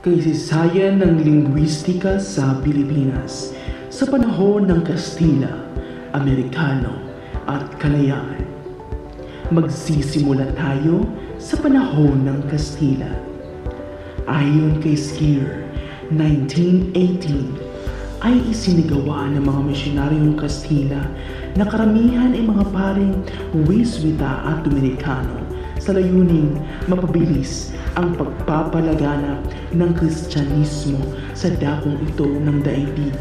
Kasaysayan ng lingwistika sa Pilipinas sa panahon ng Kastila, Amerikano at Kalayaan. Magsisimula tayo sa panahon ng Kastila. Ayon kay Skier, 1918 ay isinigawa ng mga misyonaryong Kastila na karamihan ay mga paring Wiswita at Dominikano sa layuning mapabilis ang pagpapalaganap ng Kristyanismo sa dakong ito ng daigdig.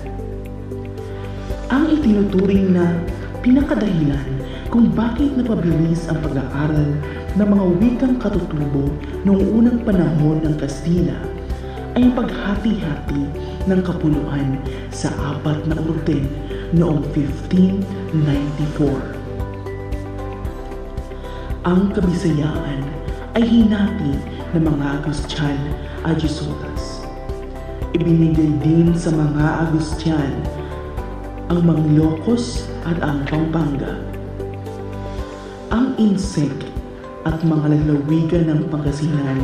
Ang itinuturing na pinakadahilan kung bakit napabilis ang pag-aaral ng mga wikang katutubo noong unang panahon ng Kastila ay ang paghati-hati ng kapuluan sa 4 na orden noong 1594. Ang Kabisayaan ay hinati ng mga Agustian at Jesuitas. Ibinigay din sa mga Agustian ang Manglocos at ang Pampanga. Ang Insek at mga lalawigan ng Pangasinan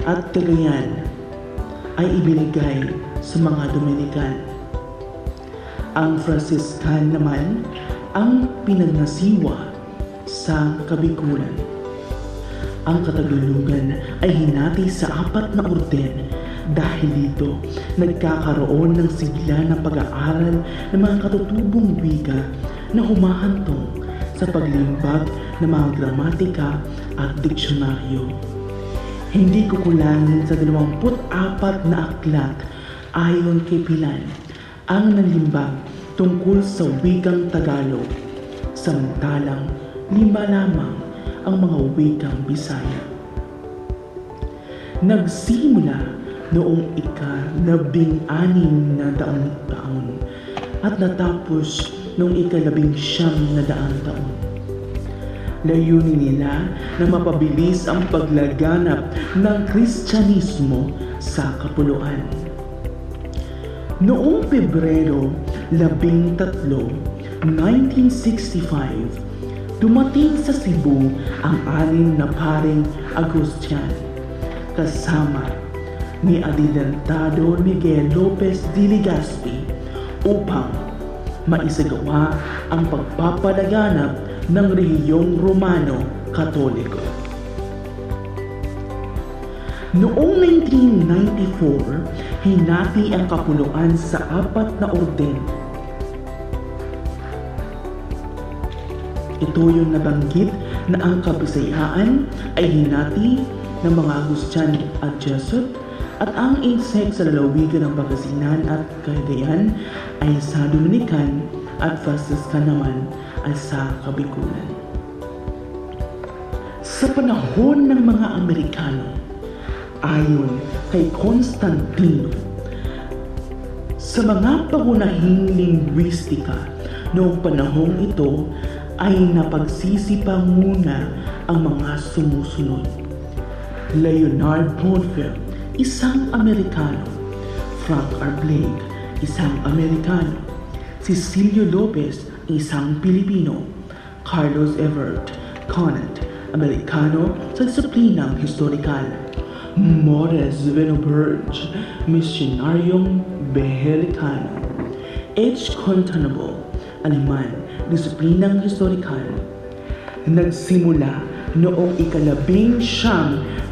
at Cagayan ay ibinigay sa mga Dominican. Ang Franciscan naman ang pinagnasiwa sa Kabikulan. Ang Katagulugan ay hinati sa 4 na orden dahil dito nagkakaroon ng sigla ng pag-aaral ng mga katutubong wika na humahantong sa paglimbag ng mga gramatika at diksyonaryo. Hindi kukulangin sa 24 na aklat ayon kay Pilan ang nanlimbag tungkol sa wikang Tagalog, samantalang 5 lamang ang mga wikang Bisaya. Nagsimula noong ika-16 na taon at natapos noong ika-19 na taon. Layunin nila na mapabilis ang paglaganap ng Kristyanismo sa kapuluan. Noong Pebrero 13, 1965, dumating sa Cebu ang 6 na paring Agustian kasama ni Adelantado Miguel Lopez de Legazpi upang maisagawa ang pagpapalaganap ng rehiyong Romano Katoliko. Noong 1994, hinati ang kapuluan sa 4 na orden. Ito yung nabanggit na ang Kabisayaan ay hinati ng mga Agustian at Jesuit at ang Insek sa lalawigan ng Pangasinan at Cagayan ay sa Dominican at Franciscan naman ay sa Kabikulan. Sa panahon ng mga Amerikano, ayon kay Constantino, sa mga pagunahing lingwistika noong panahong ito ay napagsisipang muna ang mga sumusunod. Leonard Bonfil, isang Amerikano. Frank R. Blake, isang Amerikano. Cecilio Lopez, isang Pilipino. Carlos Everett Conant, Amerikano sa disiplinang historikal. Morris Venoberge, misyonaryong Behelicano. H. Contanable, Aleman, disiplinang historikal. Nagsimula noong ika-19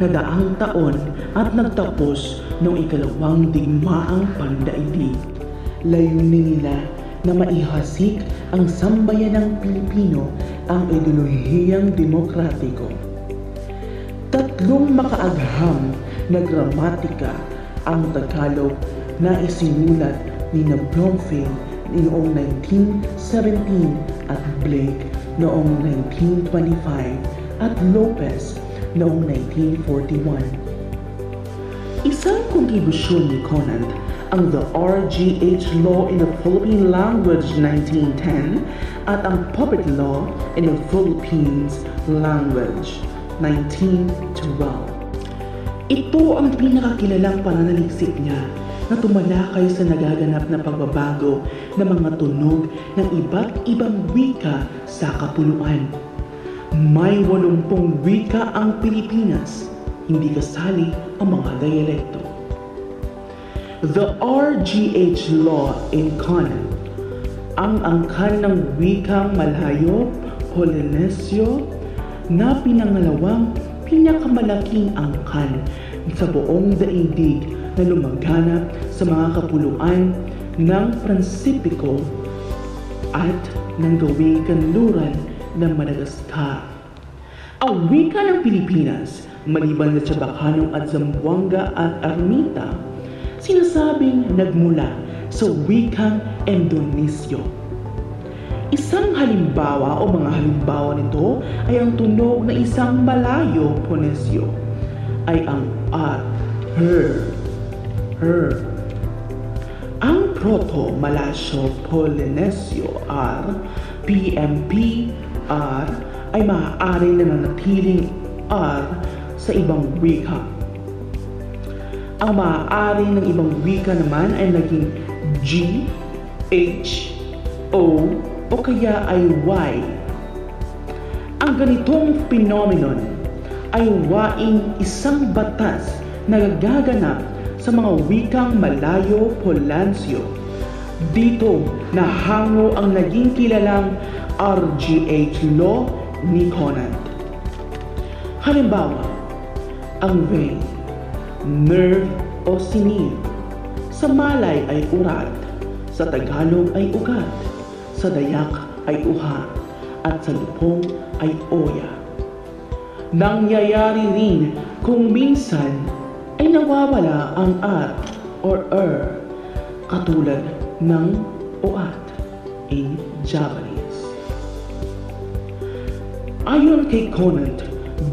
na taon at nagtapos noong ika-2 digmaang pandaigdig. Layunin nila na maihasik ang sambayanang Pilipino ang ideolohiyang demokratiko. 3 makaagham na gramatika ang Tagalog na isinulat ni Bromfield noong 1917 at Blake noong 1925 at Lopez noong 1941. Isang kontribusyon ni Conant ang The RGH Law in the Philippine Language 1910 at ang Puppet Law in the Philippines Language 1912. Ito ang pinakakilalang pananaliksik niya na tumalakay sa nagaganap na pagbabago ng mga tunog ng iba't ibang wika sa kapuluan. May 80 wika ang Pilipinas, hindi kasali ang mga dialekto. The RGH Law in Conan, ang angkan ng wikang Malayo Polynesyo na pinangalawang pinakamalaking angkan sa buong daigdig na lumaganap sa mga kapuluan ng Pansipiko at ng gawing kanluran ng Madagascar. Ang wika ng Pilipinas, maliban na Chabacano at Zamboanga at Ermita, sinasabing nagmula sa wikang Indonesyo. Isang halimbawa o mga halimbawa nito ay ang tunog na isang Malayo Polynesyo ay ang R, her. Ang Proto-Malasyo Polynesyo R, PMP, R ay maaaring nananatiling R sa ibang wika. Ang maaaring ng ibang wika naman ay naging G, H, O kaya ay Y. Ang ganitong phenomenon ay waing isang batas na gaganap sa mga wikang Malayo Polynesyo. Dito nahango ang naging kilalang RGH Law ni Conan. Halimbawa, ang vein, nerve o sinew, sa Malay ay urat, sa Tagalog ay ugat, sa Dayak ay uha, at sa Lupong ay oya. Nangyayari rin kung minsan ay nawawala ang R or katulad ng oat in Japanese. Ayon kay Conan,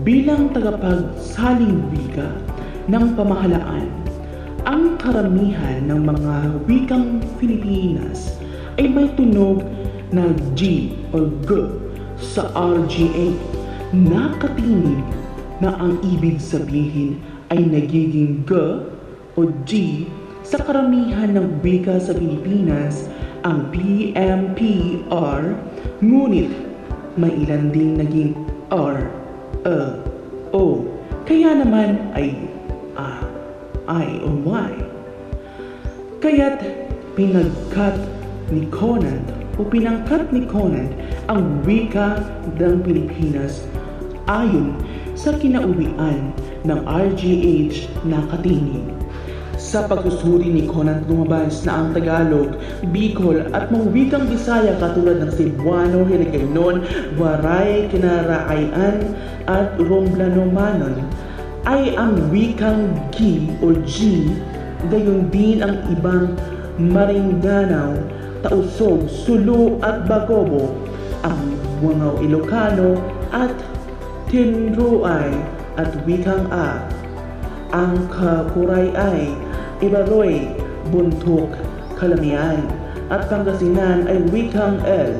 bilang tagapagsaling wika ng pamahalaan, ang karamihan ng mga wikang Pilipinas ay may tunog na G o G sa RGA. Nakatinig na ang ibig sabihin ay nagiging G o G sa karamihan ng wika sa Pilipinas, ang PMPR, ngunit may ilan ding naging R, O, kaya naman ay I o Y. Kaya't pinangkat ni Conan ang wika ng Pilipinas ayon sa kinauwian ng RGH na katinig. Sa pagsusuri ni Conan, lumabas na ang Tagalog, Bicol at mga wikang Bisaya katulad ng Cebuano, Hiligaynon, Waray, Kinaraayan at Romblano-Manon ay ang wikang G o G, gayon din ang ibang Marindanao, Tausog, Sulu at Bagobo, ang mga Ilocano at Tinruay at wikang A. Ang Kakuray-ay, Ibaroy, Buntok, Kalamian at Pangasinan ay wikang L.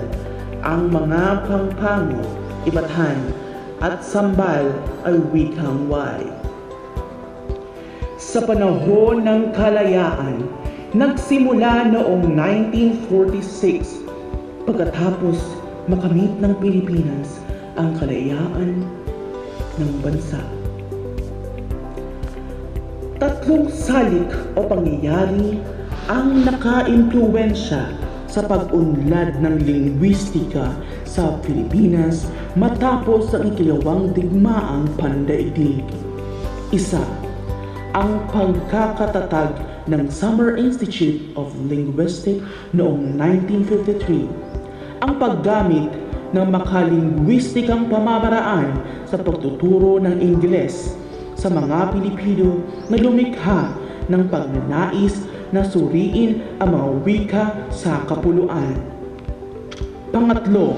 Ang mga Pampango, Ipatan at Sambal ay wikang Y. Sa panahon ng kalayaan, nagsimula noong 1946 pagkatapos makamit ng Pilipinas ang kalayaan ng bansa. Tatlong salik o pangyayari ang naka-impluwensya sa pag-unlad ng lingwistika sa Pilipinas matapos ang ikalawang digmaang pandaigdig. Isa, ang pagkakatatag ng Summer Institute of Linguistics noong 1953, ang paggamit ng makalingwistikang pamamaraan sa pagtuturo ng Ingles sa mga Pilipino na lumikha ng pagnanais na suriin ang mga wika sa kapuluan. Pangatlo,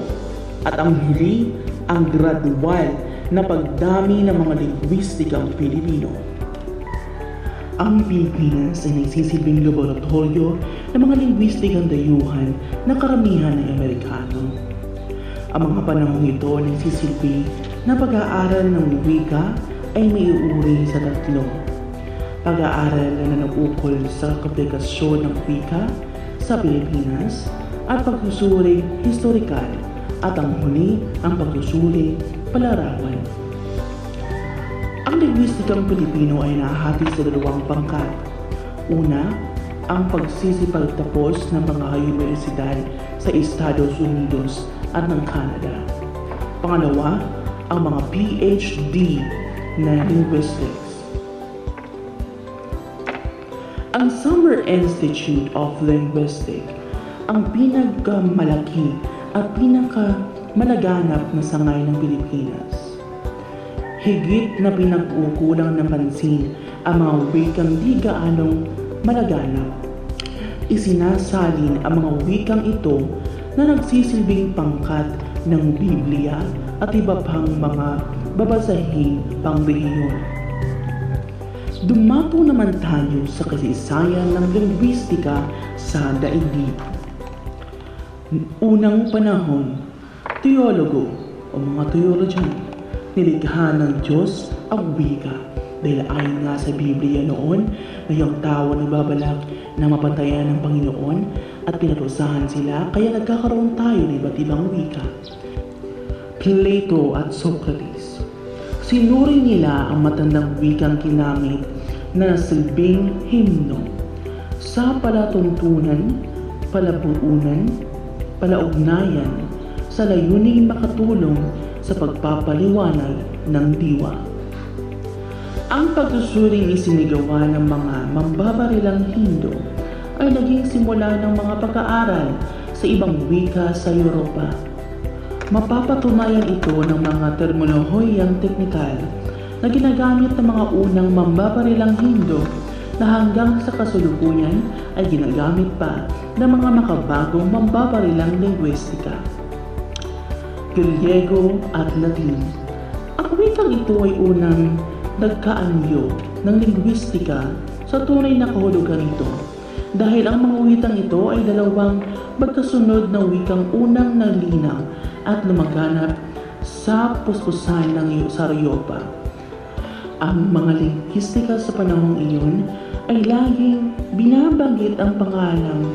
at ang huli, ang gradual na pagdami ng mga lingwistikang Pilipino. Ang Pilipinas ay nagsisilbing laboratorio ng mga lingwistikang dayuhan na karamihan ay Amerikano. Ang mga panahong ito nagsisilbi na pag-aaral ng wika ay maiuuri sa tatlo. Pag-aaral na nag-ukol sa komplikasyon ng wika sa Pilipinas at pagsusuri historikal at ang huli ang pagsusuri palarawan. Ang lingwistikang Pilipino ay nahahati sa dalawang pangkat. Una, ang pagsisipagtapos ng mga universidad sa Estados Unidos at ng Canada. Pangalawa, ang mga PhD na linguistics. Ang Summer Institute of Linguistics ang pinakamalaki at pinakamalaganap na sangay ng Pilipinas. Higit na pinag-ukulang ng pansin ang mga wikang di gaanong malaganap. Isinasalin ang mga wikang ito na nagsisilbing pangkat ng Biblia at iba pang mga babasahing pangrehiyon. Dumapo naman tayo sa kasaysayan ng linguistika sa daigdig. Unang panahon, teologo o mga theologian, nilikha ng Diyos ang wika dahil ayon nga sa Biblia noon na yung tao nagbabalak na mapatayan ng Panginoon at pinarusahan sila, kaya nagkakaroon tayo ng iba't ibang wika. Plato at Socrates, sinuri nila ang matandang wikang kinamit na nasilbing himno sa palatuntunan, palabuunan, palaugnayan sa layuning makatulong sa pagpapaliwanag ng diwa. Ang pagsusuring isinigawa ng mga mambabarilang Hindo ay naging simula ng mga pag-aaral sa ibang wika sa Europa. Mapapatunayan ito ng mga terminolohiyang teknikal na ginagamit ng mga unang mambabarilang Hindo na hanggang sa kasalukuyan ay ginagamit pa ng mga makabagong mambabarilang linguistika. Griego at Latin. Ang wikang ito ay unang nagkaanyo ng linguistika sa tunay na kahulugan nito dahil ang mga wikang ito ay dalawang magkasunod na wikang unang nalinaw at lumaganap sa puspusan ng Europa. Ang mga linguistika sa panahong iyon ay laging binabanggit ang pangalang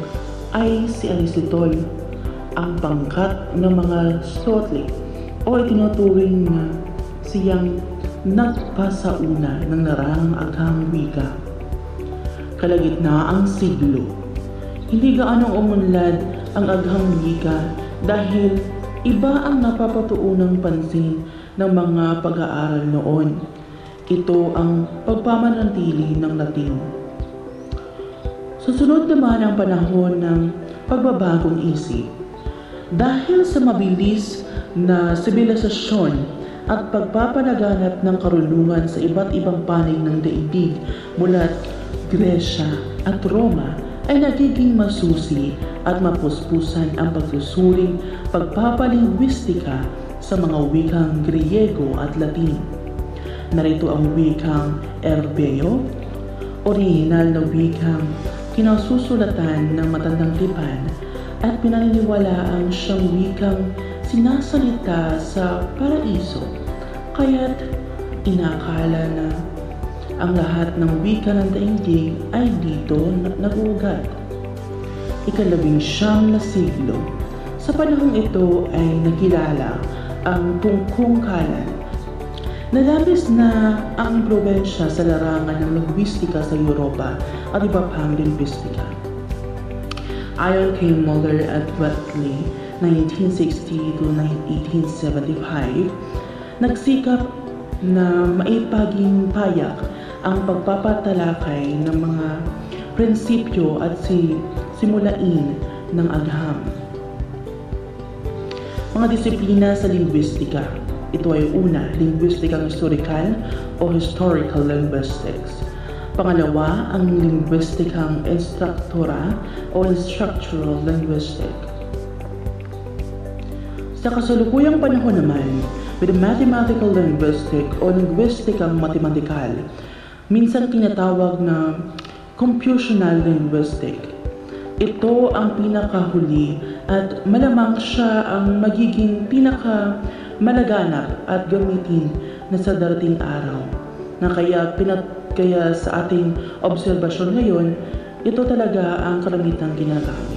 ay si Aristotle, ang pangkat ng mga Stoic o itinuturing na siyang nagpasauna ng narangang aghang wika. Kalagitnaang siglo, hindi gaanong umunlad ang aghang wika dahil iba ang napapatuunang pansin ng mga pag-aaral noon. Ito ang pagpamanatili ng Latin. Susunod naman ang panahon ng pagbabagong isip. Dahil sa mabilis na sibilisasyon at pagpapalaganap ng karunungan sa iba't ibang panig ng daigdig mula Gresya at Roma, ay nagiging masusi at mapuspusan ang pagsusuring pagpapalingwistika sa mga wikang Griego at Latin. Narito ang wikang Erbeo, orihinal na wikang kinasusulatan ng matandang tipan at pinaniniwalaang siyang wikang sinasalita sa paraiso, kaya't inakala na ang lahat ng wika ng daigdig ay dito nag-uugat. Ika-19 na siglo, sa panahong ito ay nakilala ang tungkungkalan. Nalabis na ang impluwensya sa larangan ng linguistika sa Europa at iba pang linguistika. Ayon kay Mulder at Whately, 1960 to 1875, nagsikap na maipaging payak ang pagpapatalakay ng mga prinsipyo at simulain ng agham. Mga disiplina sa linguistika. Ito ay una, linguistikang historical o historical linguistics. Pangalawa, ang linguistikang instruktura o instructural linguistic. Sa kasalukuyang panahon naman, with mathematical linguistic o linguistikang matematikal, minsan tinatawag na computational linguistic. Ito ang pinakahuli at malamang siya ang magiging pinakamalaganap at gamitin na sa darating araw. Na kaya sa ating obserbasyon ngayon, ito talaga ang karamitang ginagamit.